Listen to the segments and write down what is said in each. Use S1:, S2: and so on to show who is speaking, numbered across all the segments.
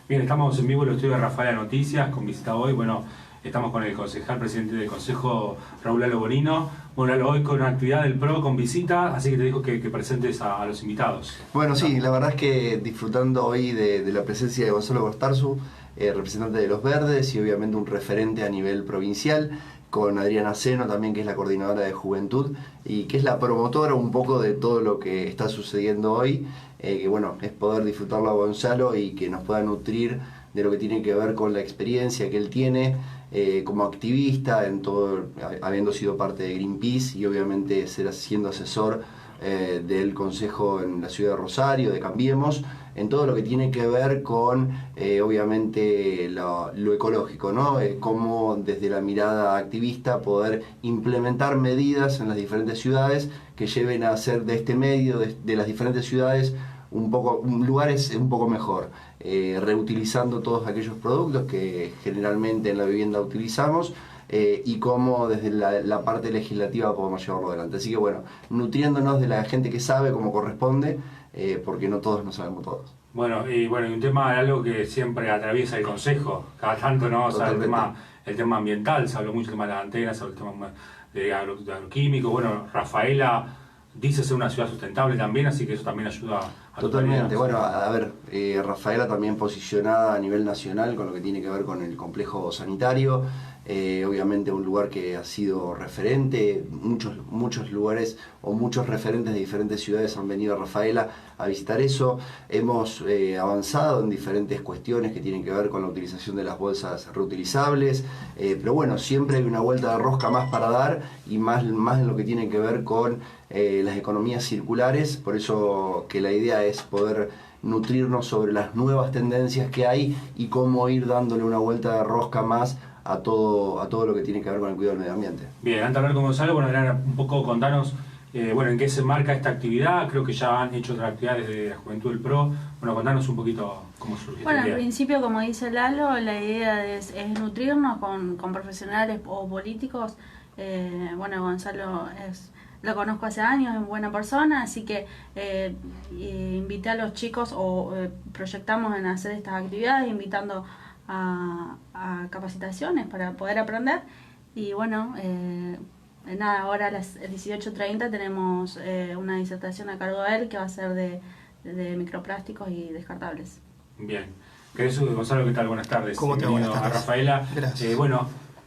S1: Bien, estamos en vivo en el estudio de Rafaela Noticias, con visita hoy. Bueno, estamos con el concejal, presidente del Consejo, Raúl Lalo Bonino. Bueno, Lalo, hoy con una actividad del PRO, con visita, así que te digo que presentes a los invitados.
S2: Bueno, sí, la verdad es que disfrutando hoy de la presencia de Gonzalo Gostarzu, representante de Los Verdes y obviamente un referente a nivel provincial, con Adriana Seno también, que es la coordinadora de Juventud y que es la promotora un poco de todo lo que está sucediendo hoy, que bueno, es poder disfrutarlo a Gonzalo y que nos pueda nutrir de lo que tiene que ver con la experiencia que él tiene como activista, en todo, habiendo sido parte de Greenpeace y obviamente siendo asesor del Consejo en la ciudad de Rosario, de Cambiemos, en todo lo que tiene que ver con obviamente lo ecológico, ¿no? Cómo desde la mirada activista poder implementar medidas en las diferentes ciudades que lleven a hacer de este medio, de las diferentes ciudades, lugares un poco mejor, reutilizando todos aquellos productos que generalmente en la vivienda utilizamos, y cómo desde la parte legislativa podemos llevarlo adelante. Así que bueno, nutriéndonos de la gente que sabe como corresponde, porque no todos nos sabemos todos.
S1: Bueno, y un tema, algo que siempre atraviesa el Consejo, cada tanto, ¿no? O sea, el tema ambiental, se habló mucho del tema de las antenas, se habló el tema de agroquímicos. Bueno, Rafaela dice ser una ciudad sustentable también, así que eso también ayuda a
S2: Totalmente. Bueno, a ver, Rafaela también posicionada a nivel nacional con lo que tiene que ver con el complejo sanitario, obviamente un lugar que ha sido referente, muchos lugares o muchos referentes de diferentes ciudades han venido a Rafaela a visitar eso. Hemos avanzado en diferentes cuestiones que tienen que ver con la utilización de las bolsas reutilizables, pero bueno, siempre hay una vuelta de rosca más para dar y más en lo que tiene que ver con las economías circulares, por eso que la idea es poder nutrirnos sobre las nuevas tendencias que hay y cómo ir dándole una vuelta de rosca más a todo lo que tiene que ver con el cuidado del medio ambiente.
S1: Bien, antes de hablar con Gonzalo, bueno, un poco contanos en qué se marca esta actividad. Creo que ya han hecho otras actividades de la Juventud del PRO. Bueno, contanos un poquito cómo surgió.
S3: Bueno, al principio, como dice Lalo, la idea es nutrirnos con profesionales o políticos. Gonzalo lo conozco hace años, es buena persona, así que invité a los chicos proyectamos en hacer estas actividades, invitando a capacitaciones para poder aprender. Y bueno, ahora a las 18:30 tenemos una disertación a cargo de él que va a ser de microplásticos y descartables.
S1: Bien. Gonzalo, ¿qué tal? Buenas tardes.
S4: ¿Cómo te va? Buenas tardes.
S1: A Rafaela.
S4: Gracias.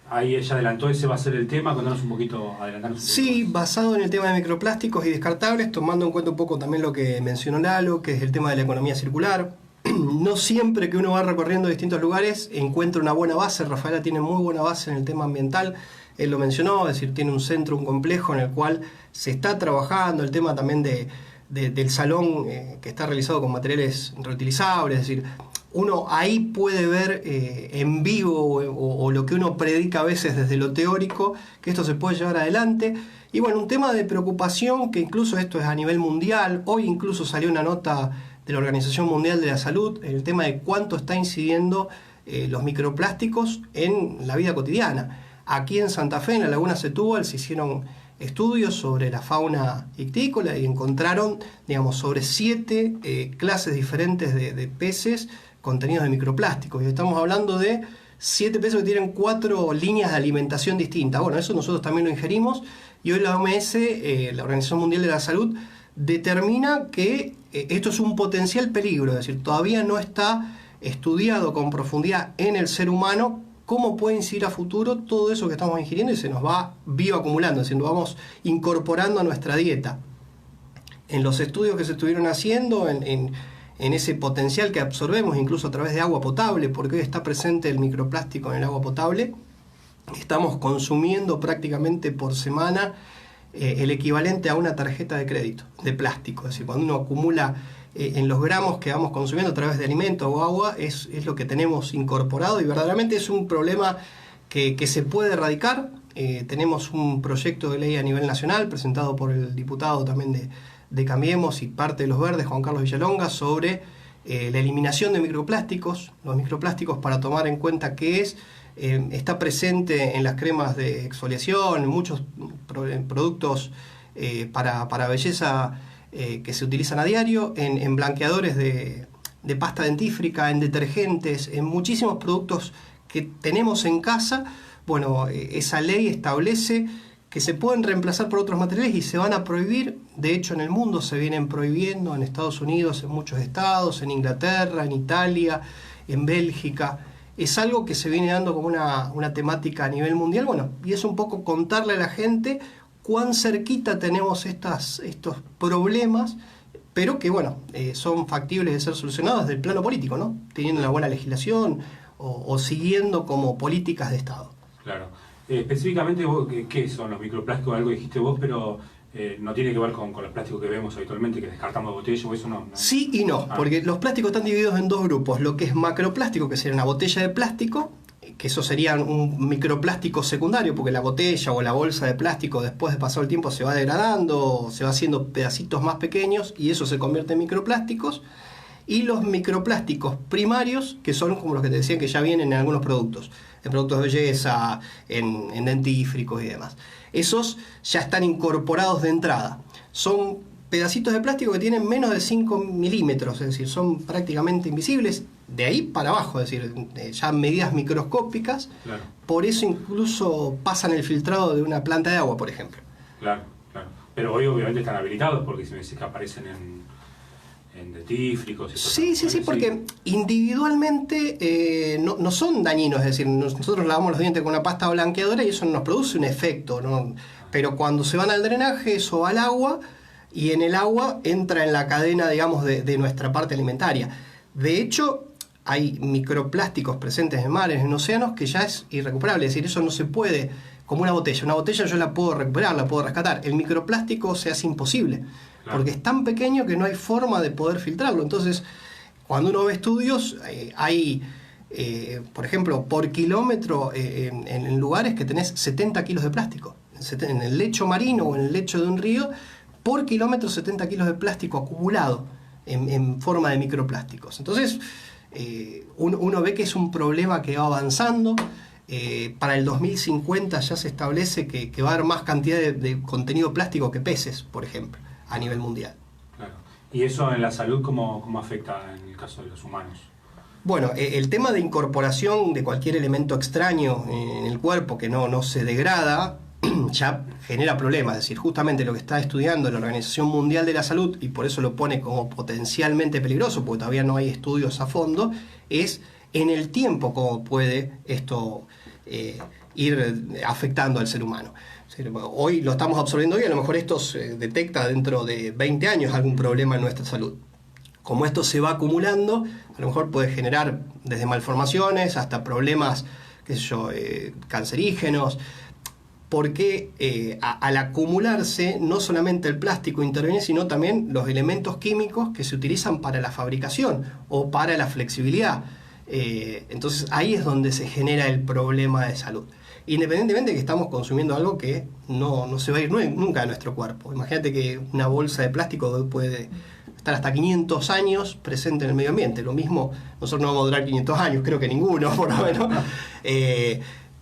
S1: Ahí ella adelantó, ese va a ser el tema, contanos un poquito, adelantarnos un poco.
S4: Sí, basado en el tema de microplásticos y descartables, tomando en cuenta un poco también lo que mencionó Lalo, que es el tema de la economía circular. No siempre que uno va recorriendo distintos lugares encuentra una buena base. Rafaela tiene muy buena base en el tema ambiental, él lo mencionó, es decir, tiene un centro, un complejo en el cual se está trabajando el tema también del salón que está realizado con materiales reutilizables, es decir, uno ahí puede ver en vivo o lo que uno predica a veces desde lo teórico, que esto se puede llevar adelante. Y bueno, un tema de preocupación, que incluso esto es a nivel mundial, hoy incluso salió una nota de la Organización Mundial de la Salud, el tema de cuánto está incidiendo los microplásticos en la vida cotidiana. Aquí en Santa Fe, en la Laguna Setúbal, se hicieron estudios sobre la fauna ictícola y encontraron, sobre 7 clases diferentes de peces contenidos de microplásticos. Y estamos hablando de 7 peces que tienen 4 líneas de alimentación distintas. Bueno, eso nosotros también lo ingerimos y hoy la OMS, la Organización Mundial de la Salud, determina que esto es un potencial peligro, es decir, todavía no está estudiado con profundidad en el ser humano cómo puede incidir a futuro todo eso que estamos ingiriendo y se nos va bioacumulando, es decir, nos vamos incorporando a nuestra dieta. En los estudios que se estuvieron haciendo, en ese potencial que absorbemos incluso a través de agua potable, porque hoy está presente el microplástico en el agua potable, estamos consumiendo prácticamente por semana el equivalente a una tarjeta de crédito de plástico. Es decir, cuando uno acumula en los gramos que vamos consumiendo a través de alimento o agua, es lo que tenemos incorporado y verdaderamente es un problema que se puede erradicar. Tenemos un proyecto de ley a nivel nacional presentado por el diputado también de Cambiemos y parte de Los Verdes, Juan Carlos Villalonga, sobre la eliminación de microplásticos. Los microplásticos, para tomar en cuenta qué es, está presente en las cremas de exfoliación, en muchos productos para belleza que se utilizan a diario, en blanqueadores de de pasta dentífrica, en detergentes, en muchísimos productos que tenemos en casa. Bueno, esa ley establece que se pueden reemplazar por otros materiales y se van a prohibir. De hecho, en el mundo se vienen prohibiendo, en Estados Unidos, en muchos estados, en Inglaterra, en Italia, en Bélgica. Es algo que se viene dando como una temática a nivel mundial. Bueno, y es un poco contarle a la gente cuán cerquita tenemos estos problemas, pero que, bueno, son factibles de ser solucionados desde el plano político, ¿no? Teniendo una buena legislación o siguiendo como políticas de Estado.
S1: Claro. Específicamente, ¿qué son los microplásticos? Algo dijiste vos, pero no tiene que ver con los plásticos que vemos habitualmente, que descartamos de botella, o eso no.
S4: Sí y no, porque los plásticos están divididos en dos grupos. Lo que es macroplástico, que sería una botella de plástico, que eso sería un microplástico secundario, porque la botella o la bolsa de plástico después de pasar el tiempo se va degradando, se va haciendo pedacitos más pequeños y eso se convierte en microplásticos. Y los microplásticos primarios, que son como los que te decían que ya vienen en algunos productos, en productos de belleza, en dentífricos y demás. Esos ya están incorporados de entrada. Son pedacitos de plástico que tienen menos de 5 milímetros, es decir, son prácticamente invisibles de ahí para abajo, es decir, ya medidas microscópicas.
S1: Claro.
S4: Por eso incluso pasan el filtrado de una planta de agua, por ejemplo.
S1: Claro, claro. Pero hoy obviamente están habilitados, porque si me decís que aparecen en dentífricos y
S4: Sí, porque individualmente no son dañinos, es decir, nosotros lavamos los dientes con una pasta blanqueadora y eso no nos produce un efecto, ¿no? Pero cuando se van al drenaje, eso va al agua y en el agua entra en la cadena, digamos, de nuestra parte alimentaria. De hecho, hay microplásticos presentes en mares, en océanos, que ya es irrecuperable, es decir, eso no se puede, como una botella yo la puedo recuperar, la puedo rescatar, el microplástico se hace imposible. Claro. Porque es tan pequeño que no hay forma de poder filtrarlo. Entonces, cuando uno ve estudios, hay, por ejemplo, por kilómetro en lugares que tenés 70 kilos de plástico. En el lecho marino o en el lecho de un río, por kilómetro 70 kilos de plástico acumulado en forma de microplásticos. Entonces, uno ve que es un problema que va avanzando. Para el 2050 ya se establece que va a haber más cantidad de contenido plástico que peces, por ejemplo, a nivel mundial.
S1: Claro. ¿Y eso en la salud cómo afecta en el caso de los humanos?
S4: Bueno, el tema de incorporación de cualquier elemento extraño en el cuerpo que no se degrada ya genera problemas. Es decir, justamente lo que está estudiando la Organización Mundial de la Salud, y por eso lo pone como potencialmente peligroso, porque todavía no hay estudios a fondo, es en el tiempo cómo puede esto ir afectando al ser humano. Hoy lo estamos absorbiendo y a lo mejor esto se detecta dentro de 20 años algún problema en nuestra salud. Como esto se va acumulando, a lo mejor puede generar desde malformaciones hasta problemas, cancerígenos, porque al acumularse no solamente el plástico interviene, sino también los elementos químicos que se utilizan para la fabricación o para la flexibilidad. Entonces ahí es donde se genera el problema de salud. Independientemente de que estamos consumiendo algo que no se va a ir nunca de nuestro cuerpo. Imagínate que una bolsa de plástico puede estar hasta 500 años presente en el medio ambiente. Lo mismo, nosotros no vamos a durar 500 años, creo que ninguno, por lo menos.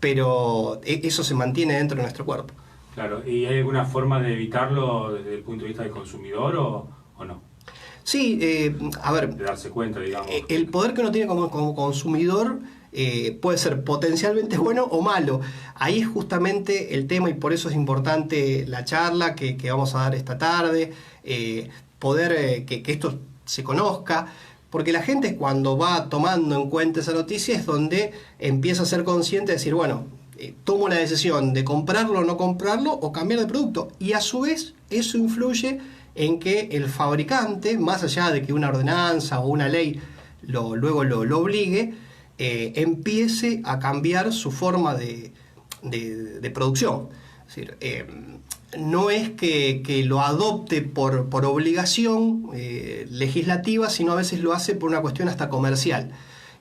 S4: Pero eso se mantiene dentro de nuestro cuerpo.
S1: Claro, ¿y hay alguna forma de evitarlo desde el punto de vista del consumidor o no?
S4: Sí, a ver,
S1: de darse cuenta, digamos.
S4: El poder que uno tiene como consumidor puede ser potencialmente bueno o malo. Ahí es justamente el tema y por eso es importante la charla que vamos a dar esta tarde, poder que esto se conozca, porque la gente cuando va tomando en cuenta esa noticia es donde empieza a ser consciente de decir, bueno, tomo la decisión de comprarlo o no comprarlo o cambiar de producto, y a su vez eso influye en que el fabricante, más allá de que una ordenanza o una ley luego lo obligue, empiece a cambiar su forma de producción. Es decir, no es que lo adopte por obligación legislativa, sino a veces lo hace por una cuestión hasta comercial.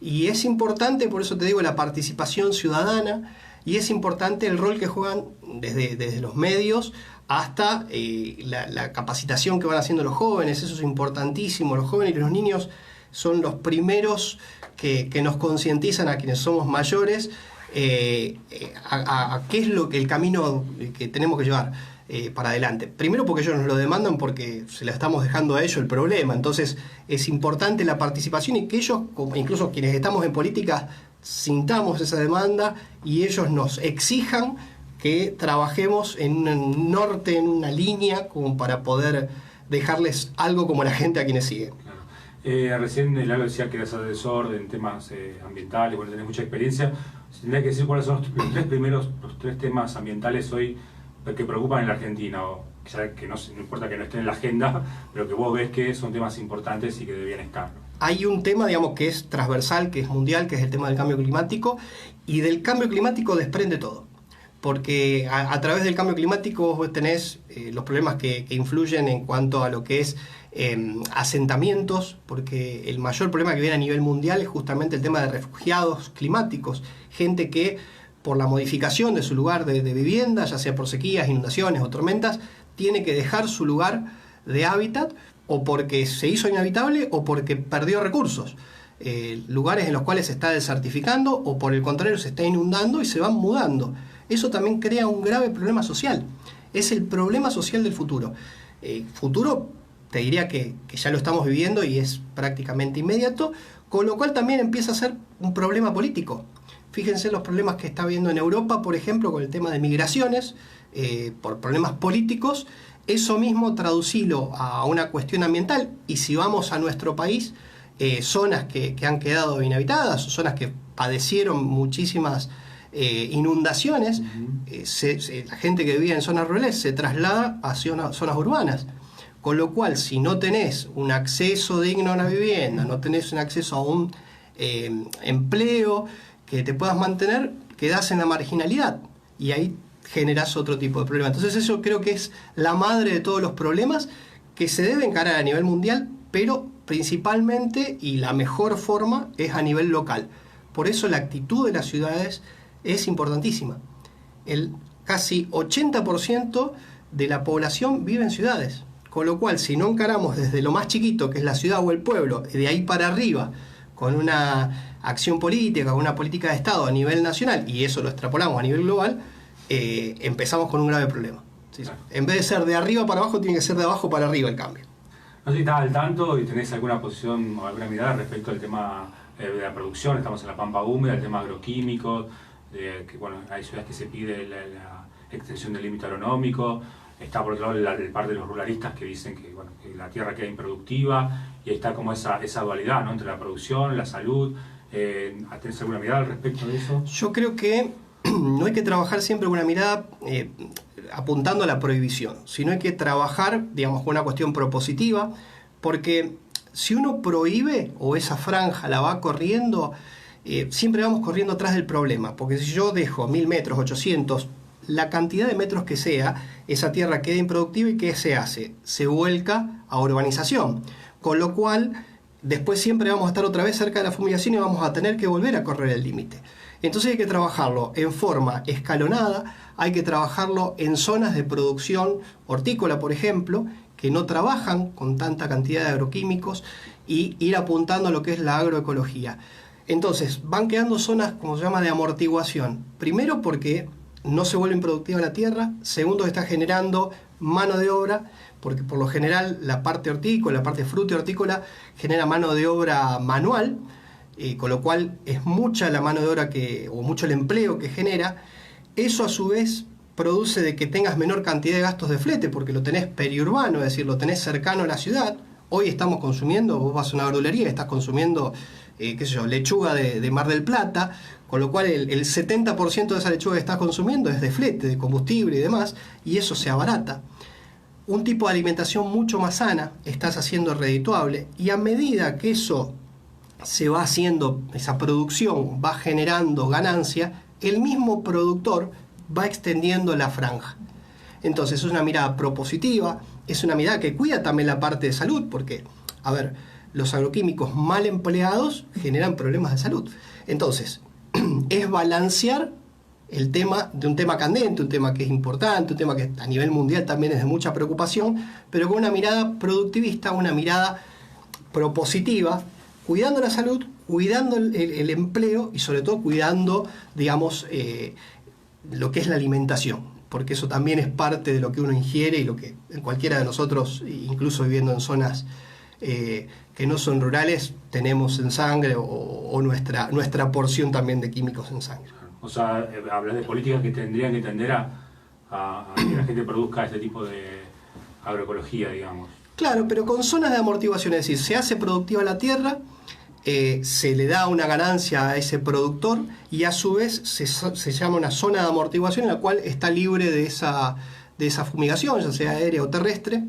S4: Y es importante, por eso te digo, la participación ciudadana, y es importante el rol que juegan desde los medios hasta la capacitación que van haciendo los jóvenes. Eso es importantísimo. Los jóvenes y los niños son los primeros que nos concientizan a quienes somos mayores a qué es el camino que tenemos que llevar. para adelante. Primero porque ellos nos lo demandan, porque se la estamos dejando a ellos el problema. Entonces es importante la participación y que ellos, incluso quienes estamos en política, sintamos esa demanda y ellos nos exijan que trabajemos en un norte, en una línea, como para poder dejarles algo como la gente a quienes siguen.
S1: Recién Lalo decía que eras asesor en temas ambientales, bueno, tenés mucha experiencia. Tendría que decir cuáles son los tres temas ambientales hoy que preocupan en la Argentina, o que no importa que no estén en la agenda, pero que vos ves que son temas importantes y que debían estar.
S4: Hay un tema, digamos, que es transversal, que es mundial, que es el tema del cambio climático, y del cambio climático desprende todo. Porque a través del cambio climático vos tenés los problemas que influyen en cuanto a lo que es asentamientos, porque el mayor problema que viene a nivel mundial es justamente el tema de refugiados climáticos, gente que por la modificación de su lugar de vivienda, ya sea por sequías, inundaciones o tormentas, tiene que dejar su lugar de hábitat, o porque se hizo inhabitable o porque perdió recursos. Lugares en los cuales se está desertificando o por el contrario se está inundando y se van mudando. Eso también crea un grave problema social. Es el problema social del futuro. Futuro, te diría que ya lo estamos viviendo y es prácticamente inmediato, con lo cual también empieza a ser un problema político. Fíjense los problemas que está habiendo en Europa, por ejemplo, con el tema de migraciones, por problemas políticos. Eso mismo traducilo a una cuestión ambiental, y si vamos a nuestro país, zonas que han quedado inhabitadas, zonas que padecieron muchísimas inundaciones, la gente que vivía en zonas rurales se traslada hacia zonas urbanas. Con lo cual, si no tenés un acceso digno a una vivienda, no tenés un acceso a un empleo que te puedas mantener, quedás en la marginalidad y ahí generás otro tipo de problema. Entonces eso creo que es la madre de todos los problemas que se deben encarar a nivel mundial, pero principalmente y la mejor forma es a nivel local. Por eso la actitud de las ciudades es importantísima. El casi 80% de la población vive en ciudades, con lo cual si no encaramos desde lo más chiquito, que es la ciudad o el pueblo, de ahí para arriba, con una acción política, con una política de Estado a nivel nacional, y eso lo extrapolamos a nivel global, empezamos con un grave problema. ¿Sí? Claro. En vez de ser de arriba para abajo, tiene que ser de abajo para arriba el cambio.
S1: No sé si estás al tanto y tenés alguna posición o alguna mirada respecto al tema de la producción. Estamos en la pampa húmeda, el tema agroquímicos, que bueno, hay ciudades que se pide la extensión del límite agronómico. Está por otro lado la parte de los ruralistas que dicen que, bueno, que la tierra queda improductiva, y ahí está como esa dualidad, ¿no?, entre la producción, la salud. ¿Tenés alguna mirada al respecto de eso?
S4: Yo creo que no hay que trabajar siempre con una mirada apuntando a la prohibición, sino hay que trabajar, digamos, con una cuestión propositiva, porque si uno prohíbe o esa franja la va corriendo, siempre vamos corriendo atrás del problema, porque si yo dejo 1000 metros, 800, la cantidad de metros que sea, esa tierra queda improductiva y ¿qué se hace? Se vuelca a urbanización, con lo cual después siempre vamos a estar otra vez cerca de la fumigación y vamos a tener que volver a correr el límite. Entonces hay que trabajarlo en forma escalonada, hay que trabajarlo en zonas de producción hortícola, por ejemplo, que no trabajan con tanta cantidad de agroquímicos, y ir apuntando a lo que es la agroecología. Entonces van quedando zonas, como se llama, de amortiguación. Primero porque no se vuelve improductiva la tierra, segundo está generando mano de obra, porque por lo general la parte hortícola, la parte frutícola genera mano de obra manual, con lo cual es mucha la mano de obra o mucho el empleo que genera. Eso a su vez produce de que tengas menor cantidad de gastos de flete, porque lo tenés periurbano, es decir, lo tenés cercano a la ciudad. Hoy estamos consumiendo, vos vas a una verdulería y estás consumiendo lechuga de Mar del Plata, con lo cual el 70% de esa lechuga que estás consumiendo es de flete, de combustible y demás, y eso se abarata. Un tipo de alimentación mucho más sana estás haciendo redituable, y a medida que eso se va haciendo, esa producción va generando ganancia, el mismo productor va extendiendo la franja. Entonces es una mirada propositiva, es una mirada que cuida también la parte de salud, porque, a ver, los agroquímicos mal empleados generan problemas de salud. Entonces, es balancear el tema de un tema candente, un tema que es importante, un tema que a nivel mundial también es de mucha preocupación, pero con una mirada productivista, una mirada propositiva, cuidando la salud, cuidando el empleo y sobre todo cuidando, digamos, lo que es la alimentación. porque eso también es parte de lo que uno ingiere y lo que en cualquiera de nosotros, incluso viviendo en zonas que no son rurales, tenemos en sangre o nuestra porción también de químicos en sangre.
S1: O sea, hablas de políticas que tendrían que tender a que la gente produzca este tipo de agroecología, digamos.
S4: Claro, pero con zonas de amortiguación, es decir, se hace productiva la tierra, se le da una ganancia a ese productor y a su vez se llama una zona de amortiguación en la cual está libre de esa fumigación, ya sea aérea o terrestre,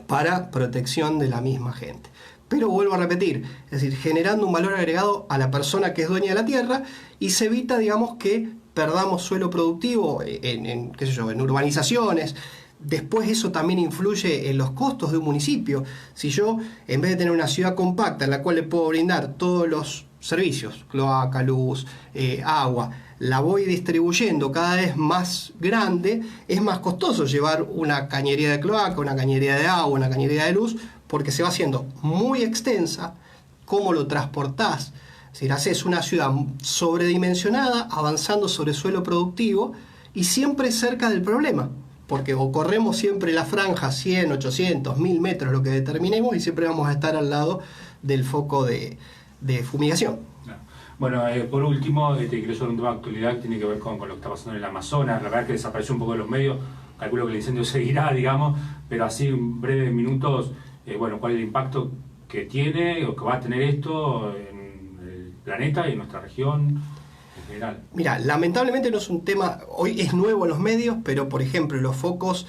S4: para protección de la misma gente. Pero vuelvo a repetir, es decir, generando un valor agregado a la persona que es dueña de la tierra y se evita, digamos, que perdamos suelo productivo qué sé yo, en urbanizaciones. Después eso también influye en los costos de un municipio. Si yo, en vez de tener una ciudad compacta en la cual le puedo brindar todos los servicios, cloaca, luz, agua, la voy distribuyendo cada vez más grande, es más costoso llevar una cañería de cloaca, una cañería de agua, una cañería de luz, porque se va haciendo muy extensa. ¿Cómo lo transportás? Es decir, haces una ciudad sobredimensionada, avanzando sobre suelo productivo y siempre cerca del problema. Porque o corremos siempre la franja 100, 800, 1000 metros, lo que determinemos, y siempre vamos a estar al lado del foco de fumigación.
S1: Bueno, por último, quiero sobre un tema de actualidad que tiene que ver con lo que está pasando en el Amazonas. La verdad es que desapareció un poco de los medios, calculo que el incendio seguirá, digamos, pero así en breves minutos, bueno, ¿cuál es el impacto que tiene o que va a tener esto en el planeta y en nuestra región?
S4: Mira, lamentablemente no es un tema, hoy es nuevo en los medios, pero por ejemplo los focos,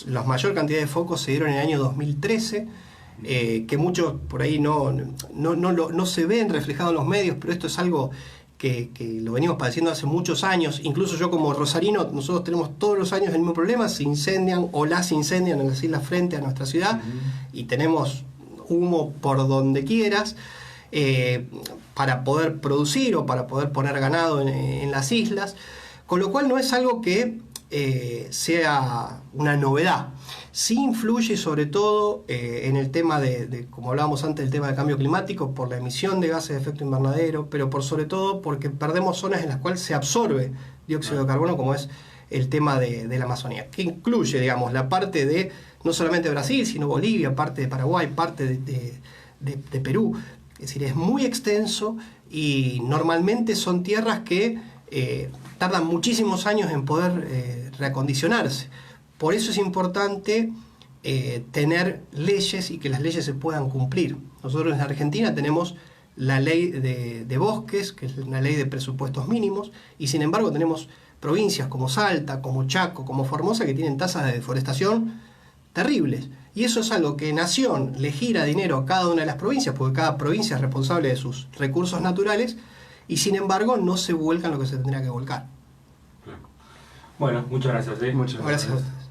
S4: la mayor cantidad de focos se dieron en el año 2013, que muchos por ahí no se ven reflejados en los medios, pero esto es algo que lo venimos padeciendo hace muchos años. Incluso yo como rosarino, nosotros tenemos todos los años el mismo problema, se incendian o las incendian en las islas frente a nuestra ciudad y tenemos humo por donde quieras. Para poder producir o para poder poner ganado en las islas, con lo cual no es algo que sea una novedad. Sí influye sobre todo en el tema como hablábamos antes, el tema del cambio climático, por la emisión de gases de efecto invernadero, pero sobre todo porque perdemos zonas en las cuales se absorbe dióxido de carbono, como es el tema de la Amazonía, que incluye, digamos, la parte de no solamente Brasil, sino Bolivia, parte de Paraguay, parte de Perú. Es decir, es muy extenso y normalmente son tierras que tardan muchísimos años en poder reacondicionarse. Por eso es importante tener leyes y que las leyes se puedan cumplir. Nosotros en Argentina tenemos la ley de bosques, que es una ley de presupuestos mínimos, y sin embargo tenemos provincias como Salta, como Chaco, como Formosa, que tienen tasas de deforestación terribles. Y eso es algo que Nación le gira dinero a cada una de las provincias, porque cada provincia es responsable de sus recursos naturales, y sin embargo no se vuelcan lo que se tendría que volcar.
S1: Bueno, muchas gracias.
S2: Muchas gracias.
S4: Gracias a ustedes.